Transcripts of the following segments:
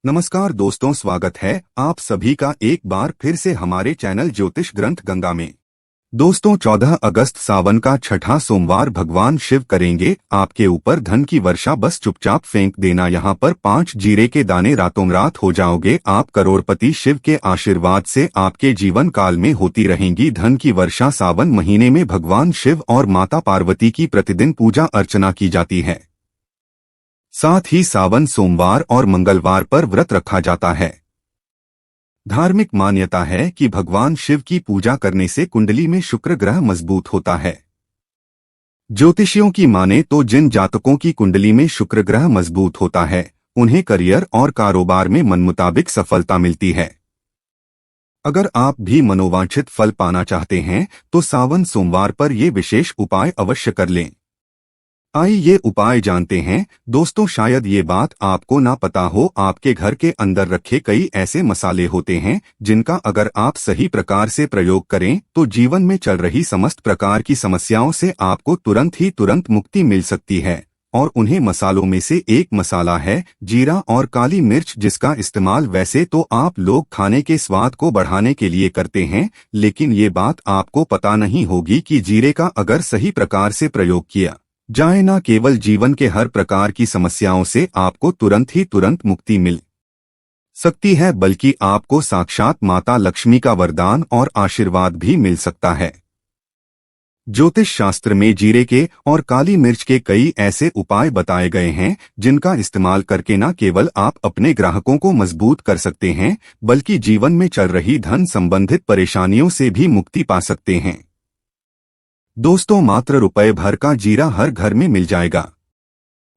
नमस्कार दोस्तों, स्वागत है आप सभी का एक बार फिर से हमारे चैनल ज्योतिष ग्रंथ गंगा में। दोस्तों, 14 अगस्त सावन का छठा सोमवार भगवान शिव करेंगे आपके ऊपर धन की वर्षा। बस चुपचाप फेंक देना यहाँ पर 5 जीरे के दाने, रातों रात हो जाओगे आप करोड़पति। शिव के आशीर्वाद से आपके जीवन काल में होती रहेंगी धन की वर्षा। सावन महीने में भगवान शिव और माता पार्वती की प्रतिदिन पूजा अर्चना की जाती है। साथ ही सावन सोमवार और मंगलवार पर व्रत रखा जाता है। धार्मिक मान्यता है कि भगवान शिव की पूजा करने से कुंडली में शुक्र ग्रह मजबूत होता है। ज्योतिषियों की माने तो जिन जातकों की कुंडली में शुक्र ग्रह मजबूत होता है उन्हें करियर और कारोबार में मनमुताबिक सफलता मिलती है। अगर आप भी मनोवांछित फल पाना चाहते हैं तो सावन सोमवार पर ये विशेष उपाय अवश्य कर लें। आइए ये उपाय जानते हैं। दोस्तों, शायद ये बात आपको ना पता हो, आपके घर के अंदर रखे कई ऐसे मसाले होते हैं जिनका अगर आप सही प्रकार से प्रयोग करें तो जीवन में चल रही समस्त प्रकार की समस्याओं से आपको तुरंत मुक्ति मिल सकती है। और उन्हें मसालों में से एक मसाला है जीरा और काली मिर्च, जिसका इस्तेमाल वैसे तो आप लोग खाने के स्वाद को बढ़ाने के लिए करते हैं, लेकिन ये बात आपको पता नहीं होगी कि जीरे का अगर सही प्रकार से प्रयोग किया जाए न केवल जीवन के हर प्रकार की समस्याओं से आपको तुरंत मुक्ति मिल सकती है, बल्कि आपको साक्षात माता लक्ष्मी का वरदान और आशीर्वाद भी मिल सकता है। ज्योतिष शास्त्र में जीरे के और काली मिर्च के कई ऐसे उपाय बताए गए हैं जिनका इस्तेमाल करके न केवल आप अपने ग्राहकों को मजबूत कर सकते हैं, बल्कि जीवन में चल रही धन संबंधित परेशानियों से भी मुक्ति पा सकते हैं। दोस्तों, मात्र रुपए भर का जीरा हर घर में मिल जाएगा।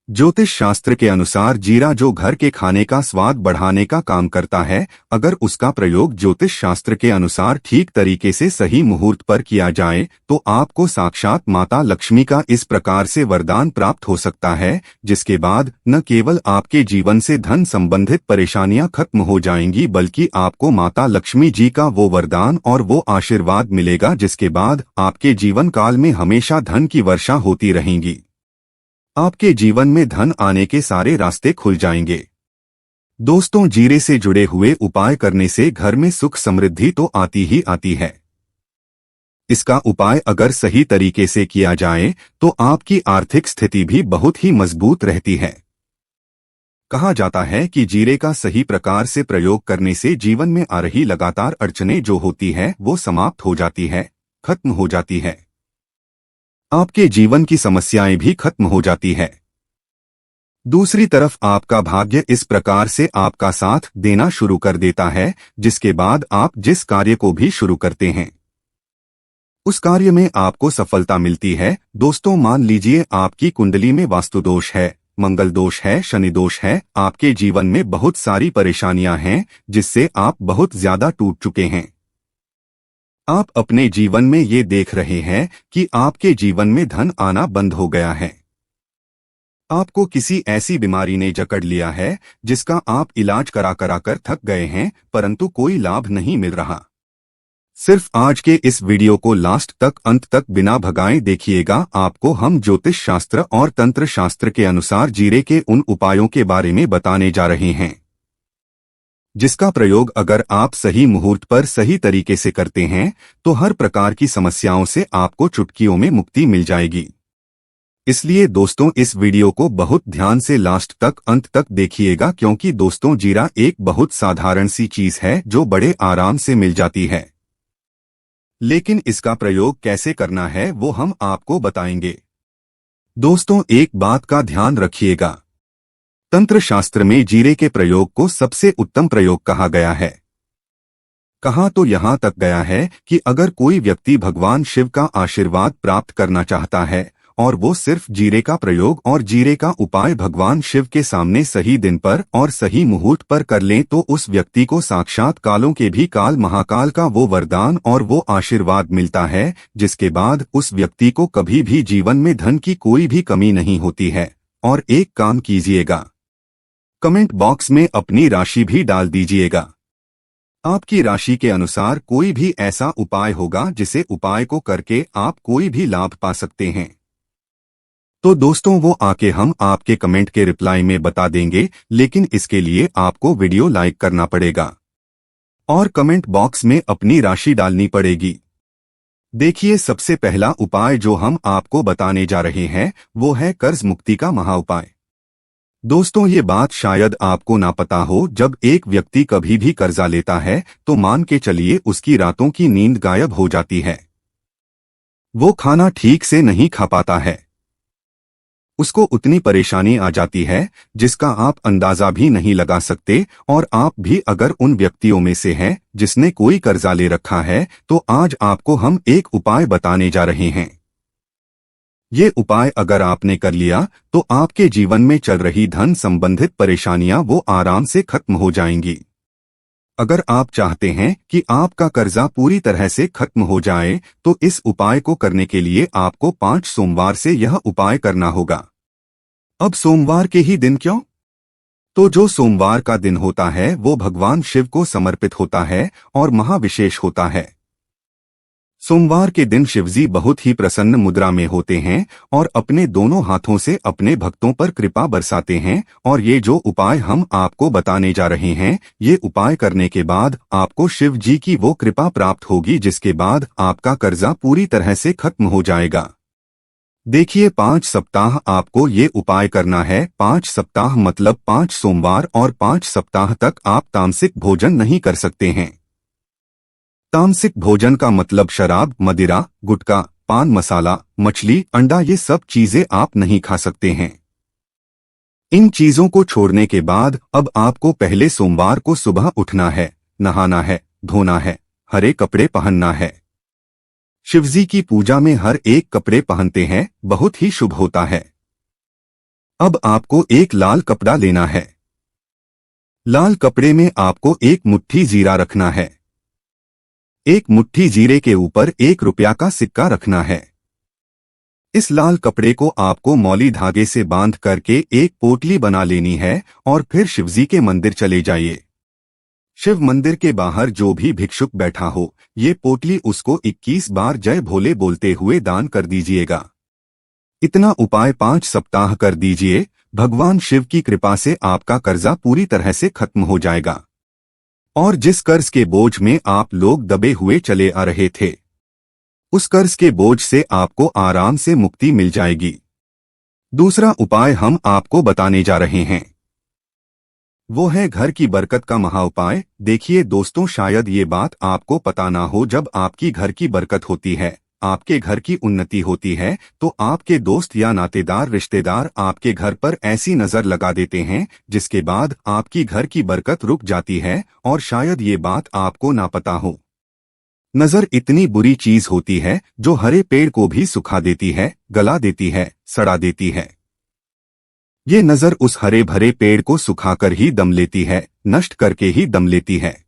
ज्योतिष शास्त्र के अनुसार जीरा जो घर के खाने का स्वाद बढ़ाने का काम करता है, अगर उसका प्रयोग ज्योतिष शास्त्र के अनुसार ठीक तरीके से सही मुहूर्त पर किया जाए तो आपको साक्षात माता लक्ष्मी का इस प्रकार से वरदान प्राप्त हो सकता है, जिसके बाद न केवल आपके जीवन से धन संबंधित परेशानियां खत्म हो जाएंगी, बल्कि आपको माता लक्ष्मी जी का वो वरदान और वो आशीर्वाद मिलेगा जिसके बाद आपके जीवन काल में हमेशा धन की वर्षा होती रहेगी। आपके जीवन में धन आने के सारे रास्ते खुल जाएंगे। दोस्तों, जीरे से जुड़े हुए उपाय करने से घर में सुख समृद्धि तो आती ही आती है। इसका उपाय अगर सही तरीके से किया जाए तो आपकी आर्थिक स्थिति भी बहुत ही मजबूत रहती है। कहा जाता है कि जीरे का सही प्रकार से प्रयोग करने से जीवन में आ रही लगातार अड़चनें जो होती है वो समाप्त हो जाती है, खत्म हो जाती है। आपके जीवन की समस्याएं भी खत्म हो जाती है। दूसरी तरफ आपका भाग्य इस प्रकार से आपका साथ देना शुरू कर देता है, जिसके बाद आप जिस कार्य को भी शुरू करते हैं उस कार्य में आपको सफलता मिलती है। दोस्तों, मान लीजिए आपकी कुंडली में वास्तु दोष है, मंगल दोष है, शनि दोष है, आपके जीवन में बहुत सारी परेशानियां हैं जिससे आप बहुत ज्यादा टूट चुके हैं। आप अपने जीवन में ये देख रहे हैं कि आपके जीवन में धन आना बंद हो गया है। आपको किसी ऐसी बीमारी ने जकड़ लिया है जिसका आप इलाज करा कर थक गए हैं, परंतु कोई लाभ नहीं मिल रहा। सिर्फ आज के इस वीडियो को लास्ट तक, अंत तक बिना भगाए देखिएगा। आपको हम ज्योतिष शास्त्र और तंत्र शास्त्र के अनुसार जीरे के उन उपायों के बारे में बताने जा रहे हैं जिसका प्रयोग अगर आप सही मुहूर्त पर सही तरीके से करते हैं तो हर प्रकार की समस्याओं से आपको चुटकियों में मुक्ति मिल जाएगी। इसलिए दोस्तों, इस वीडियो को बहुत ध्यान से लास्ट तक, अंत तक देखिएगा, क्योंकि दोस्तों जीरा एक बहुत साधारण सी चीज है जो बड़े आराम से मिल जाती है, लेकिन इसका प्रयोग कैसे करना है वो हम आपको बताएंगे। दोस्तों, एक बात का ध्यान रखिएगा, तंत्र शास्त्र में जीरे के प्रयोग को सबसे उत्तम प्रयोग कहा गया है। कहा तो यहां तक गया है कि अगर कोई व्यक्ति भगवान शिव का आशीर्वाद प्राप्त करना चाहता है और वो सिर्फ जीरे का प्रयोग और जीरे का उपाय भगवान शिव के सामने सही दिन पर और सही मुहूर्त पर कर लें तो उस व्यक्ति को साक्षात कालों के भी काल महाकाल का वो वरदान और वो आशीर्वाद मिलता है, जिसके बाद उस व्यक्ति को कभी भी जीवन में धन की कोई भी कमी नहीं होती है। और एक काम कीजिएगा, कमेंट बॉक्स में अपनी राशि भी डाल दीजिएगा। आपकी राशि के अनुसार कोई भी ऐसा उपाय होगा जिसे उपाय को करके आप कोई भी लाभ पा सकते हैं। तो दोस्तों वो आके हम आपके कमेंट के रिप्लाई में बता देंगे, लेकिन इसके लिए आपको वीडियो लाइक करना पड़ेगा और कमेंट बॉक्स में अपनी राशि डालनी पड़ेगी। देखिए, सबसे पहला उपाय जो हम आपको बताने जा रहे हैं वो है कर्ज मुक्ति का महाउपाय। दोस्तों, ये बात शायद आपको ना पता हो, जब एक व्यक्ति कभी भी कर्जा लेता है तो मान के चलिए उसकी रातों की नींद गायब हो जाती है। वो खाना ठीक से नहीं खा पाता है, उसको उतनी परेशानी आ जाती है जिसका आप अंदाजा भी नहीं लगा सकते। और आप भी अगर उन व्यक्तियों में से हैं जिसने कोई कर्जा ले रखा है, तो आज आपको हम एक उपाय बताने जा रहे हैं। ये उपाय अगर आपने कर लिया तो आपके जीवन में चल रही धन संबंधित परेशानियां वो आराम से खत्म हो जाएंगी। अगर आप चाहते हैं कि आपका कर्जा पूरी तरह से खत्म हो जाए, तो इस उपाय को करने के लिए आपको 5 सोमवार से यह उपाय करना होगा। अब सोमवार के ही दिन क्यों? तो जो सोमवार का दिन होता है वो भगवान शिव को समर्पित होता है और महाविशेष होता है। सोमवार के दिन शिवजी बहुत ही प्रसन्न मुद्रा में होते हैं और अपने दोनों हाथों से अपने भक्तों पर कृपा बरसाते हैं। और ये जो उपाय हम आपको बताने जा रहे हैं, ये उपाय करने के बाद आपको शिव जी की वो कृपा प्राप्त होगी जिसके बाद आपका कर्जा पूरी तरह से खत्म हो जाएगा। देखिए, 5 सप्ताह आपको ये उपाय करना है। 5 सप्ताह मतलब 5 सोमवार, और 5 सप्ताह तक आप तामसिक भोजन नहीं कर सकते हैं। तामसिक भोजन का मतलब शराब, मदिरा, गुटखा, पान मसाला, मछली, अंडा, ये सब चीजें आप नहीं खा सकते हैं। इन चीजों को छोड़ने के बाद अब आपको पहले सोमवार को सुबह उठना है, नहाना है, धोना है, हरे कपड़े पहनना है। शिवजी की पूजा में हर एक कपड़े पहनते हैं, बहुत ही शुभ होता है। अब आपको एक लाल कपड़ा लेना है। लाल कपड़े में आपको एक मुट्ठी जीरा रखना है। एक मुट्ठी जीरे के ऊपर 1 रुपया का सिक्का रखना है। इस लाल कपड़े को आपको मौली धागे से बांध करके एक पोटली बना लेनी है और फिर शिवजी के मंदिर चले जाइए। शिव मंदिर के बाहर जो भी भिक्षुक बैठा हो, ये पोटली उसको 21 बार जय भोले बोलते हुए दान कर दीजिएगा। इतना उपाय 5 सप्ताह कर दीजिए। भगवान शिव की कृपा से आपका कर्जा पूरी तरह से खत्म हो जाएगा और जिस कर्ज के बोझ में आप लोग दबे हुए चले आ रहे थे, उस कर्ज के बोझ से आपको आराम से मुक्ति मिल जाएगी। दूसरा उपाय हम आपको बताने जा रहे हैं, वो है घर की बरकत का महाउपाय। देखिए दोस्तों, शायद ये बात आपको पता ना हो, जब आपकी घर की बरकत होती है, आपके घर की उन्नति होती है, तो आपके दोस्त या नातेदार रिश्तेदार आपके घर पर ऐसी नजर लगा देते हैं जिसके बाद आपकी घर की बरकत रुक जाती है। और शायद ये बात आपको ना पता हो, नजर इतनी बुरी चीज होती है जो हरे पेड़ को भी सुखा देती है, गला देती है, सड़ा देती है। ये नजर उस हरे भरे पेड़ को सुखाकर ही दम लेती है, नष्ट करके ही दम लेती है।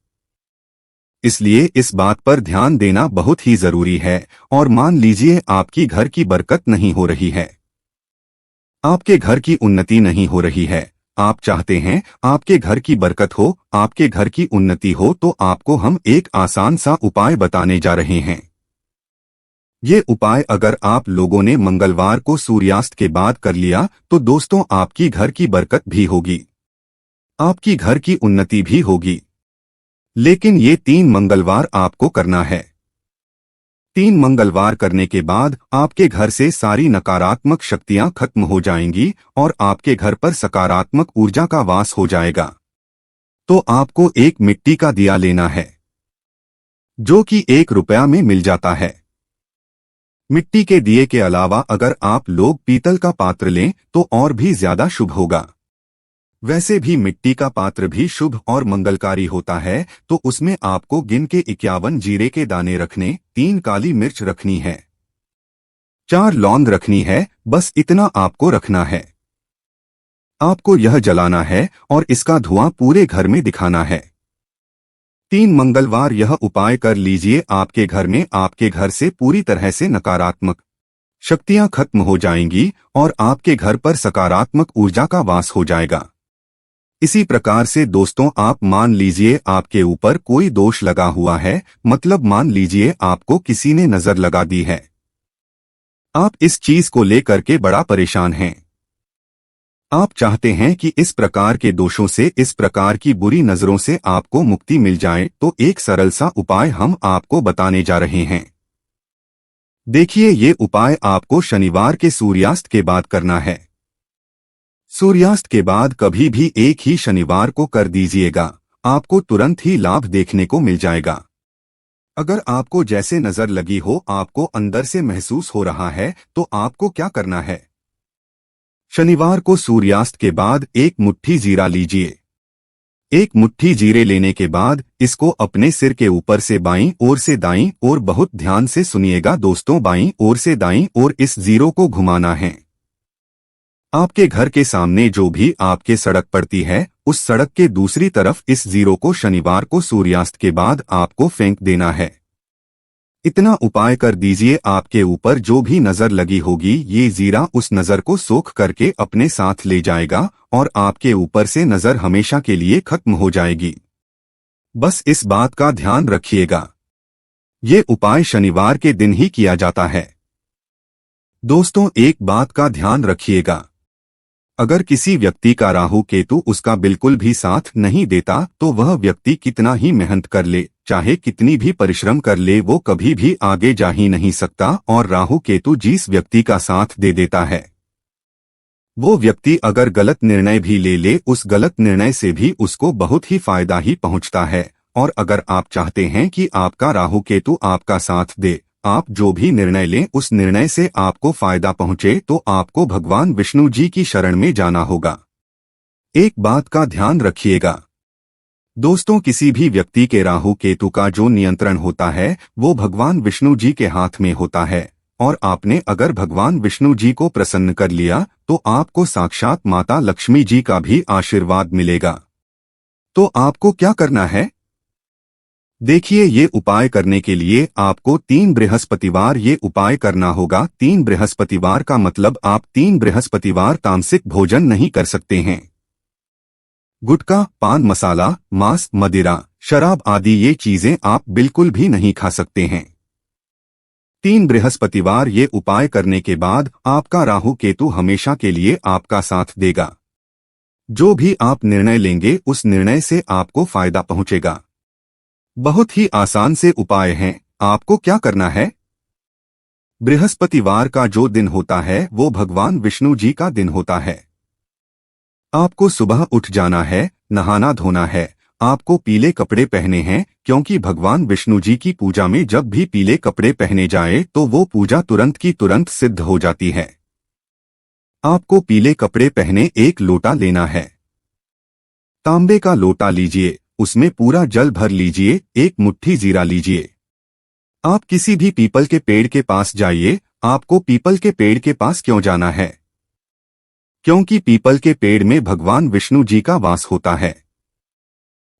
इसलिए इस बात पर ध्यान देना बहुत ही जरूरी है। और मान लीजिए आपकी घर की बरकत नहीं हो रही है, आपके घर की उन्नति नहीं हो रही है, आप चाहते हैं आपके घर की बरकत हो, आपके घर की उन्नति हो, तो आपको हम एक आसान सा उपाय बताने जा रहे हैं। ये उपाय अगर आप लोगों ने मंगलवार को सूर्यास्त के बाद कर लिया तो दोस्तों आपकी घर की बरकत भी होगी, आपकी घर की उन्नति भी होगी। लेकिन ये 3 मंगलवार आपको करना है। 3 मंगलवार करने के बाद आपके घर से सारी नकारात्मक शक्तियां खत्म हो जाएंगी और आपके घर पर सकारात्मक ऊर्जा का वास हो जाएगा। तो आपको एक मिट्टी का दिया लेना है, जो कि 1 रुपया में मिल जाता है। मिट्टी के दिए के अलावा अगर आप लोग पीतल का पात्र लें तो और भी ज्यादा शुभ होगा। वैसे भी मिट्टी का पात्र भी शुभ और मंगलकारी होता है। तो उसमें आपको गिन के 51 जीरे के दाने रखने, 3 काली मिर्च रखनी है, 4 लौंग रखनी है, बस इतना आपको रखना है। आपको यह जलाना है और इसका धुआं पूरे घर में दिखाना है। 3 मंगलवार यह उपाय कर लीजिए, आपके घर में, आपके घर से पूरी तरह से नकारात्मक शक्तियां खत्म हो जाएंगी और आपके घर पर सकारात्मक ऊर्जा का वास हो जाएगा। इसी प्रकार से दोस्तों, आप मान लीजिए आपके ऊपर कोई दोष लगा हुआ है, मतलब मान लीजिए आपको किसी ने नजर लगा दी है, आप इस चीज को लेकर के बड़ा परेशान हैं। आप चाहते हैं कि इस प्रकार के दोषों से, इस प्रकार की बुरी नजरों से आपको मुक्ति मिल जाए, तो एक सरल सा उपाय हम आपको बताने जा रहे हैं। देखिए, ये उपाय आपको शनिवार के सूर्यास्त के बाद करना है। सूर्यास्त के बाद कभी भी एक ही शनिवार को कर दीजिएगा, आपको तुरंत ही लाभ देखने को मिल जाएगा। अगर आपको जैसे नजर लगी हो, आपको अंदर से महसूस हो रहा है, तो आपको क्या करना है? शनिवार को सूर्यास्त के बाद एक मुट्ठी जीरा लीजिए। एक मुट्ठी जीरे लेने के बाद इसको अपने सिर के ऊपर से बाईं ओर से दाईं ओर, बहुत ध्यान से सुनिएगा दोस्तों, बाईं ओर से दाईं ओर इस जीरो को घुमाना है। आपके घर के सामने जो भी आपके सड़क पड़ती है, उस सड़क के दूसरी तरफ इस जीरो को शनिवार को सूर्यास्त के बाद आपको फेंक देना है। इतना उपाय कर दीजिए, आपके ऊपर जो भी नजर लगी होगी, ये जीरा उस नजर को सोख करके अपने साथ ले जाएगा और आपके ऊपर से नजर हमेशा के लिए खत्म हो जाएगी। बस इस बात का ध्यान रखिएगा। ये उपाय शनिवार के दिन ही किया जाता है। दोस्तों, एक बात का ध्यान रखिएगा, अगर किसी व्यक्ति का राहु केतु उसका बिल्कुल भी साथ नहीं देता, तो वह व्यक्ति कितना ही मेहनत कर ले, चाहे कितनी भी परिश्रम कर ले, वो कभी भी आगे जा ही नहीं सकता। और राहु केतु जिस व्यक्ति का साथ दे देता है, वो व्यक्ति अगर गलत निर्णय भी ले ले, उस गलत निर्णय से भी उसको बहुत ही फायदा ही पहुंचता है। और अगर आप चाहते हैं कि आपका राहु केतु आपका साथ दे, आप जो भी निर्णय लें उस निर्णय से आपको फायदा पहुंचे, तो आपको भगवान विष्णु जी की शरण में जाना होगा। एक बात का ध्यान रखिएगा दोस्तों, किसी भी व्यक्ति के राहु केतु का जो नियंत्रण होता है, वो भगवान विष्णु जी के हाथ में होता है। और आपने अगर भगवान विष्णु जी को प्रसन्न कर लिया, तो आपको साक्षात माता लक्ष्मी जी का भी आशीर्वाद मिलेगा। तो आपको क्या करना है? देखिए, ये उपाय करने के लिए आपको 3 बृहस्पतिवार ये उपाय करना होगा। 3 बृहस्पतिवार का मतलब आप 3 बृहस्पतिवार तामसिक भोजन नहीं कर सकते हैं। गुटखा, पान मसाला, मांस, मदिरा, शराब आदि ये चीजें आप बिल्कुल भी नहीं खा सकते हैं। 3 बृहस्पतिवार ये उपाय करने के बाद आपका राहु केतु हमेशा के लिए आपका साथ देगा। जो भी आप निर्णय लेंगे, उस निर्णय से आपको फायदा पहुंचेगा। बहुत ही आसान से उपाय हैं। आपको क्या करना है? बृहस्पतिवार का जो दिन होता है, वो भगवान विष्णु जी का दिन होता है। आपको सुबह उठ जाना है, नहाना धोना है, आपको पीले कपड़े पहने हैं, क्योंकि भगवान विष्णु जी की पूजा में जब भी पीले कपड़े पहने जाए, तो वो पूजा तुरंत की तुरंत सिद्ध हो जाती है। आपको पीले कपड़े पहने एक लोटा लेना है। तांबे का लोटा लीजिए, उसमें पूरा जल भर लीजिए, एक मुट्ठी जीरा लीजिए। आप किसी भी पीपल के पेड़ के पास जाइए। आपको पीपल के पेड़ के पास क्यों जाना है? क्योंकि पीपल के पेड़ में भगवान विष्णु जी का वास होता है।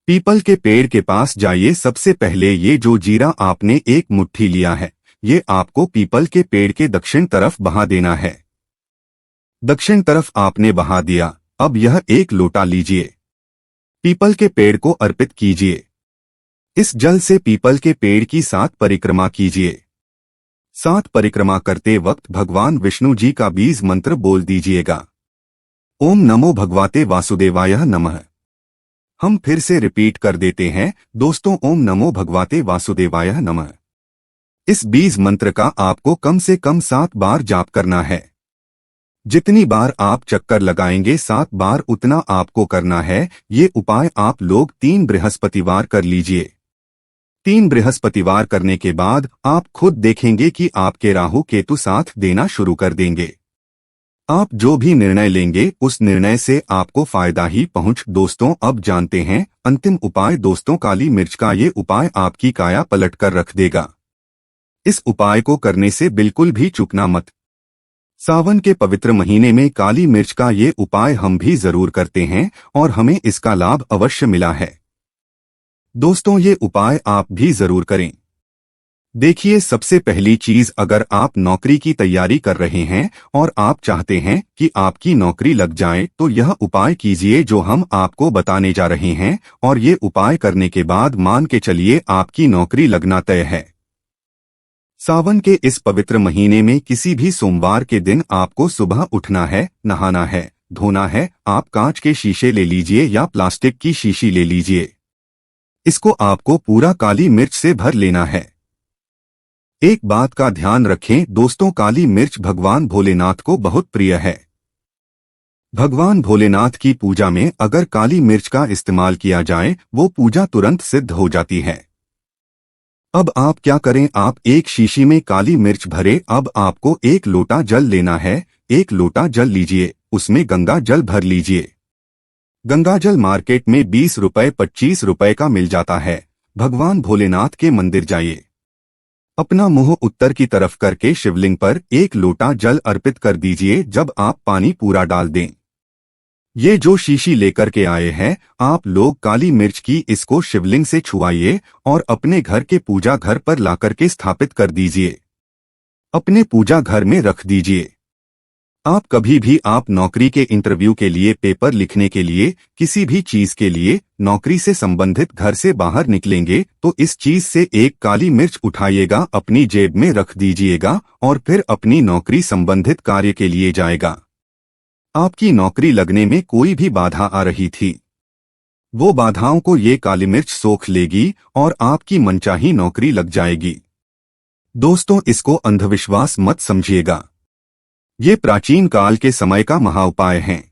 पीपल के पेड़ के पास जाइए। सबसे पहले ये जो जीरा आपने एक मुट्ठी लिया है, ये आपको पीपल के पेड़ के दक्षिण तरफ बहा देना है। दक्षिण तरफ आपने बहा दिया। अब यह एक लोटा लीजिए, पीपल के पेड़ को अर्पित कीजिए। इस जल से पीपल के पेड़ की 7 परिक्रमा कीजिए। 7 परिक्रमा करते वक्त भगवान विष्णु जी का बीज मंत्र बोल दीजिएगा। ओम नमो भगवते वासुदेवाय नमः। हम फिर से रिपीट कर देते हैं दोस्तों, ओम नमो भगवते वासुदेवाय नमः। इस बीज मंत्र का आपको कम से कम 7 बार जाप करना है। जितनी बार आप चक्कर लगाएंगे, 7 बार उतना आपको करना है। ये उपाय आप लोग 3 बृहस्पतिवार कर लीजिए। 3 बृहस्पतिवार करने के बाद आप खुद देखेंगे कि आपके राहु केतु साथ देना शुरू कर देंगे। आप जो भी निर्णय लेंगे, उस निर्णय से आपको फायदा ही पहुंच। दोस्तों, अब जानते हैं अंतिम उपाय। दोस्तों, काली मिर्च का ये उपाय आपकी काया पलट कर रख देगा। इस उपाय को करने से बिल्कुल भी चूकना मत। सावन के पवित्र महीने में काली मिर्च का ये उपाय हम भी जरूर करते हैं और हमें इसका लाभ अवश्य मिला है। दोस्तों, ये उपाय आप भी जरूर करें। देखिए, सबसे पहली चीज, अगर आप नौकरी की तैयारी कर रहे हैं और आप चाहते हैं कि आपकी नौकरी लग जाए, तो यह उपाय कीजिए जो हम आपको बताने जा रहे हैं। और ये उपाय करने के बाद मान के चलिए आपकी नौकरी लगना तय है। सावन के इस पवित्र महीने में किसी भी सोमवार के दिन आपको सुबह उठना है, नहाना है, धोना है। आप कांच के शीशे ले लीजिए या प्लास्टिक की शीशी ले लीजिए। इसको आपको पूरा काली मिर्च से भर लेना है। एक बात का ध्यान रखें दोस्तों, काली मिर्च भगवान भोलेनाथ को बहुत प्रिय है। भगवान भोलेनाथ की पूजा में अगर काली मिर्च का इस्तेमाल किया जाए वो पूजा तुरंत सिद्ध हो जाती है। अब आप क्या करें, आप एक शीशी में काली मिर्च भरे। अब आपको एक लोटा जल लेना है। एक लोटा जल लीजिए, उसमें गंगा जल भर लीजिए। गंगा जल मार्केट में 20 रुपए 25 रुपए का मिल जाता है। भगवान भोलेनाथ के मंदिर जाइए। अपना मुंह उत्तर की तरफ करके शिवलिंग पर एक लोटा जल अर्पित कर दीजिए। जब आप पानी पूरा डाल दें, ये जो शीशी लेकर के आए हैं आप लोग काली मिर्च की, इसको शिवलिंग से छुआइए और अपने घर के पूजा घर पर लाकर के स्थापित कर दीजिए। अपने पूजा घर में रख दीजिए। आप कभी भी आप नौकरी के इंटरव्यू के लिए, पेपर लिखने के लिए, किसी भी चीज के लिए नौकरी से संबंधित घर से बाहर निकलेंगे तो इस चीज से एक काली मिर्च उठाइएगा, अपनी जेब में रख दीजिएगा और फिर अपनी नौकरी संबंधित कार्य के लिए जाएगा। आपकी नौकरी लगने में कोई भी बाधा आ रही थी, वो बाधाओं को ये काली मिर्च सोख लेगी और आपकी मनचाही नौकरी लग जाएगी। दोस्तों, इसको अंधविश्वास मत समझिएगा, ये प्राचीन काल के समय का महाउपाय है।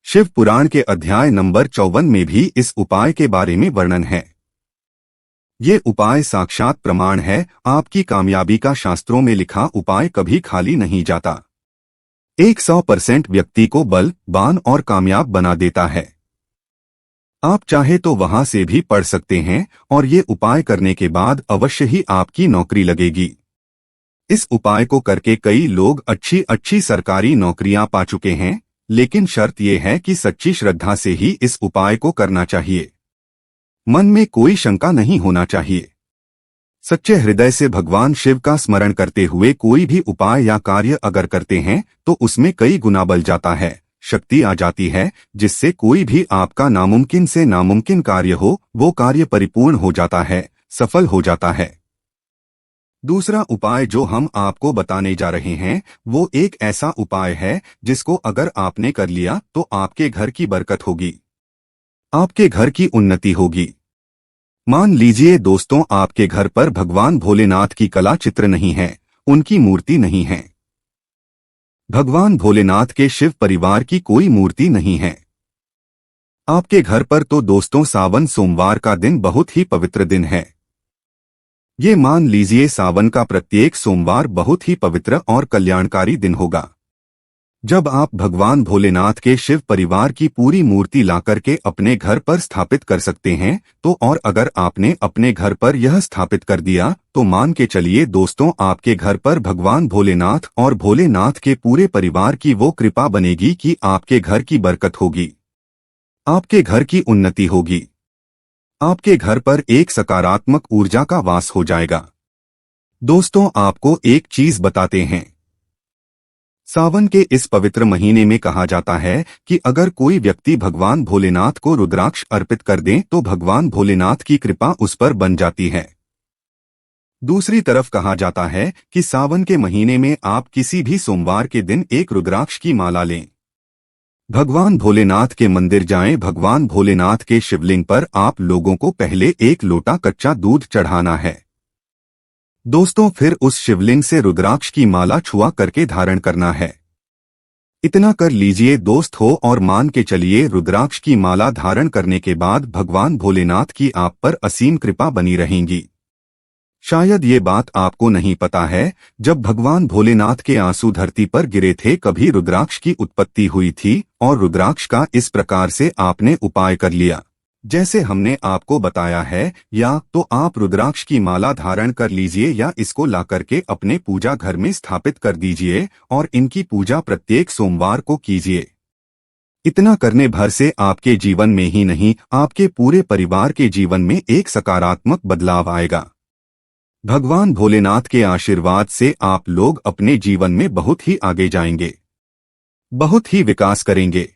शिव पुराण के अध्याय नंबर 54 में भी इस उपाय के बारे में वर्णन है। ये उपाय साक्षात प्रमाण है आपकी कामयाबी का। शास्त्रों में लिखा उपाय कभी खाली नहीं जाता। 100% व्यक्ति को बलवान और कामयाब बना देता है। आप चाहे तो वहां से भी पढ़ सकते हैं और ये उपाय करने के बाद अवश्य ही आपकी नौकरी लगेगी। इस उपाय को करके कई लोग अच्छी अच्छी सरकारी नौकरियां पा चुके हैं, लेकिन शर्त यह है कि सच्ची श्रद्धा से ही इस उपाय को करना चाहिए। मन में कोई शंका नहीं होना चाहिए। सच्चे हृदय से भगवान शिव का स्मरण करते हुए कोई भी उपाय या कार्य अगर करते हैं तो उसमें कई गुना बल जाता है, शक्ति आ जाती है, जिससे कोई भी आपका नामुमकिन से नामुमकिन कार्य हो वो कार्य परिपूर्ण हो जाता है, सफल हो जाता है। दूसरा उपाय जो हम आपको बताने जा रहे हैं वो एक ऐसा उपाय है जिसको अगर आपने कर लिया तो आपके घर की बरकत होगी, आपके घर की उन्नति होगी। मान लीजिए दोस्तों, आपके घर पर भगवान भोलेनाथ की कला चित्र नहीं है, उनकी मूर्ति नहीं है। भगवान भोलेनाथ के शिव परिवार की कोई मूर्ति नहीं है आपके घर पर, तो दोस्तों सावन सोमवार का दिन बहुत ही पवित्र दिन है। ये मान लीजिए सावन का प्रत्येक सोमवार बहुत ही पवित्र और कल्याणकारी दिन होगा, जब आप भगवान भोलेनाथ के शिव परिवार की पूरी मूर्ति लाकर के अपने घर पर स्थापित कर सकते हैं। तो और अगर आपने अपने घर पर यह स्थापित कर दिया तो मान के चलिए दोस्तों, आपके घर पर भगवान भोलेनाथ और भोलेनाथ के पूरे परिवार की वो कृपा बनेगी कि आपके घर की बरकत होगी, आपके घर की उन्नति होगी, आपके घर पर एक सकारात्मक ऊर्जा का वास हो जाएगा। दोस्तों, आपको एक चीज बताते हैं, सावन के इस पवित्र महीने में कहा जाता है कि अगर कोई व्यक्ति भगवान भोलेनाथ को रुद्राक्ष अर्पित कर दे तो भगवान भोलेनाथ की कृपा उस पर बन जाती है। दूसरी तरफ कहा जाता है कि सावन के महीने में आप किसी भी सोमवार के दिन एक रुद्राक्ष की माला लें, भगवान भोलेनाथ के मंदिर जाएं। भगवान भोलेनाथ के शिवलिंग पर आप लोगों को पहले एक लोटा कच्चा दूध चढ़ाना है। दोस्तों, फिर उस शिवलिंग से रुद्राक्ष की माला छुआ करके धारण करना है। इतना कर लीजिए दोस्त हो और मान के चलिए रुद्राक्ष की माला धारण करने के बाद भगवान भोलेनाथ की आप पर असीम कृपा बनी रहेंगी। शायद ये बात आपको नहीं पता है, जब भगवान भोलेनाथ के आंसू धरती पर गिरे थे कभी रुद्राक्ष की उत्पत्ति हुई थी और रुद्राक्ष का इस प्रकार से आपने उपाय कर लिया जैसे हमने आपको बताया है, या तो आप रुद्राक्ष की माला धारण कर लीजिए या इसको लाकर के अपने पूजा घर में स्थापित कर दीजिए और इनकी पूजा प्रत्येक सोमवार को कीजिए। इतना करने भर से आपके जीवन में ही नहीं आपके पूरे परिवार के जीवन में एक सकारात्मक बदलाव आएगा। भगवान भोलेनाथ के आशीर्वाद से आप लोग अपने जीवन में बहुत ही आगे जाएंगे, बहुत ही विकास करेंगे।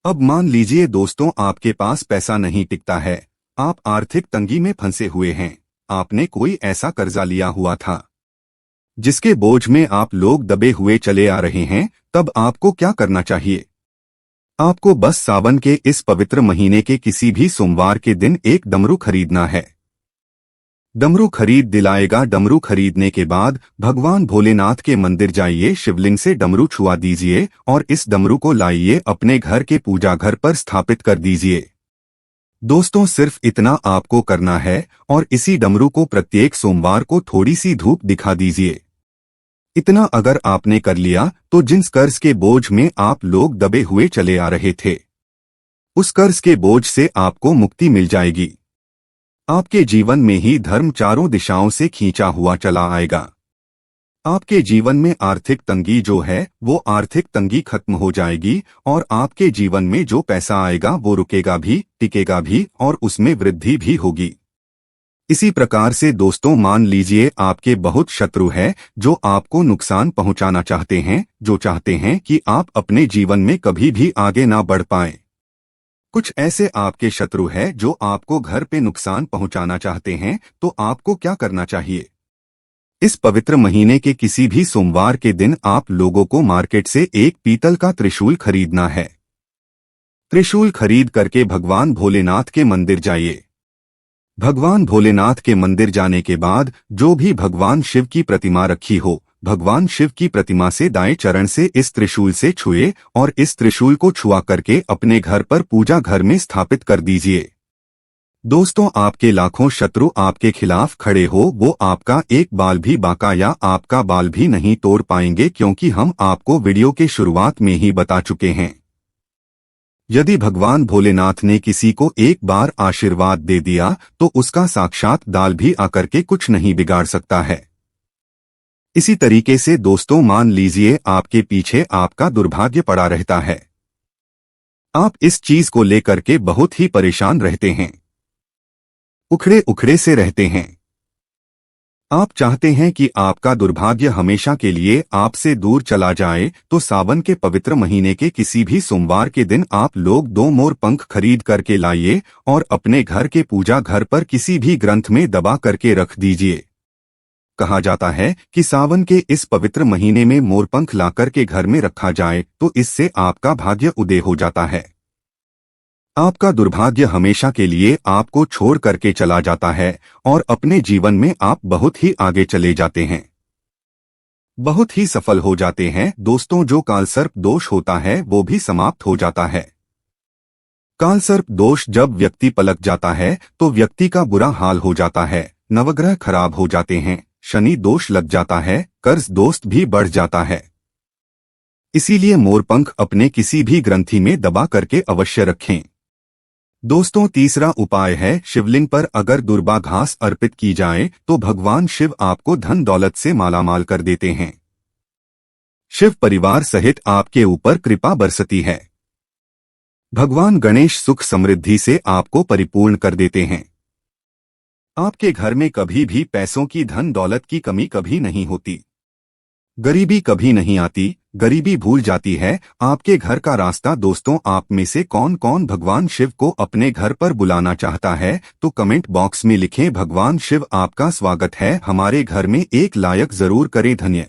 अब मान लीजिए दोस्तों, आपके पास पैसा नहीं टिकता है, आप आर्थिक तंगी में फंसे हुए हैं, आपने कोई ऐसा कर्जा लिया हुआ था जिसके बोझ में आप लोग दबे हुए चले आ रहे हैं, तब आपको क्या करना चाहिए? आपको बस सावन के इस पवित्र महीने के किसी भी सोमवार के दिन एक डमरू खरीदना है। डमरू खरीद दिलाएगा। डमरू खरीदने के बाद भगवान भोलेनाथ के मंदिर जाइए, शिवलिंग से डमरू छुआ दीजिए और इस डमरू को लाइए अपने घर के पूजा घर पर स्थापित कर दीजिए। दोस्तों, सिर्फ इतना आपको करना है और इसी डमरू को प्रत्येक सोमवार को थोड़ी सी धूप दिखा दीजिए। इतना अगर आपने कर लिया तो जिस कर्ज के बोझ में आप लोग दबे हुए चले आ रहे थे, उस कर्ज के बोझ से आपको मुक्ति मिल जाएगी। आपके जीवन में ही धर्म चारों दिशाओं से खींचा हुआ चला आएगा। आपके जीवन में आर्थिक तंगी जो है वो आर्थिक तंगी खत्म हो जाएगी और आपके जीवन में जो पैसा आएगा वो रुकेगा भी, टिकेगा भी और उसमें वृद्धि भी होगी। इसी प्रकार से दोस्तों, मान लीजिए आपके बहुत शत्रु हैं जो आपको नुकसान पहुंचाना चाहते हैं, जो चाहते हैं कि आप अपने जीवन में कभी भी आगे ना बढ़ पाएं। कुछ ऐसे आपके शत्रु हैं जो आपको घर पे नुकसान पहुंचाना चाहते हैं, तो आपको क्या करना चाहिए? इस पवित्र महीने के किसी भी सोमवार के दिन आप लोगों को मार्केट से एक पीतल का त्रिशूल खरीदना है। त्रिशूल खरीद करके भगवान भोलेनाथ के मंदिर जाइए। भगवान भोलेनाथ के मंदिर जाने के बाद जो भी भगवान शिव की प्रतिमा रखी हो, भगवान शिव की प्रतिमा से दाएं चरण से इस त्रिशूल से छुए और इस त्रिशूल को छुआ करके अपने घर पर पूजा घर में स्थापित कर दीजिए। दोस्तों, आपके लाखों शत्रु आपके खिलाफ खड़े हो, वो आपका एक बाल भी बांका या आपका बाल भी नहीं तोड़ पाएंगे, क्योंकि हम आपको वीडियो के शुरुआत में ही बता चुके हैं। यदि भगवान भोलेनाथ ने किसी को एक बार आशीर्वाद दे दिया तो उसका साक्षात दाल भी आकर के कुछ नहीं बिगाड़ सकता है। इसी तरीके से दोस्तों, मान लीजिए आपके पीछे आपका दुर्भाग्य पड़ा रहता है। आप इस चीज को लेकर के बहुत ही परेशान रहते हैं, उखड़े उखड़े से रहते हैं। आप चाहते हैं कि आपका दुर्भाग्य हमेशा के लिए आपसे दूर चला जाए, तो सावन के पवित्र महीने के किसी भी सोमवार के दिन आप लोग 2 मोर पंख खरीद करके लाइए और अपने घर के पूजा घर पर किसी भी ग्रंथ में दबा करके रख दीजिए। कहा जाता है कि सावन के इस पवित्र महीने में मोरपंख लाकर के घर में रखा जाए तो इससे आपका भाग्य उदय हो जाता है। आपका दुर्भाग्य हमेशा के लिए आपको छोड़ करके चला जाता है और अपने जीवन में आप बहुत ही आगे चले जाते हैं, बहुत ही सफल हो जाते हैं। दोस्तों, जो कालसर्प दोष होता है वो भी समाप्त हो जाता है। कालसर्प दोष जब व्यक्ति पलक जाता है तो व्यक्ति का बुरा हाल हो जाता है, नवग्रह खराब हो जाते हैं, शनि दोष लग जाता है, कर्ज दोस्त भी बढ़ जाता है। इसीलिए मोरपंख अपने किसी भी ग्रंथि में दबा करके अवश्य रखें। दोस्तों, तीसरा उपाय है, शिवलिंग पर अगर दुर्बा घास अर्पित की जाए तो भगवान शिव आपको धन दौलत से मालामाल कर देते हैं। शिव परिवार सहित आपके ऊपर कृपा बरसती है। भगवान गणेश सुख समृद्धि से आपको परिपूर्ण कर देते हैं। आपके घर में कभी भी पैसों की धन दौलत की कमी कभी नहीं होती, गरीबी कभी नहीं आती, गरीबी भूल जाती है आपके घर का रास्ता। दोस्तों, आप में से कौन कौन भगवान शिव को अपने घर पर बुलाना चाहता है तो कमेंट बॉक्स में लिखें, भगवान शिव आपका स्वागत है, हमारे घर में एक लायक जरूर करें। धन्य।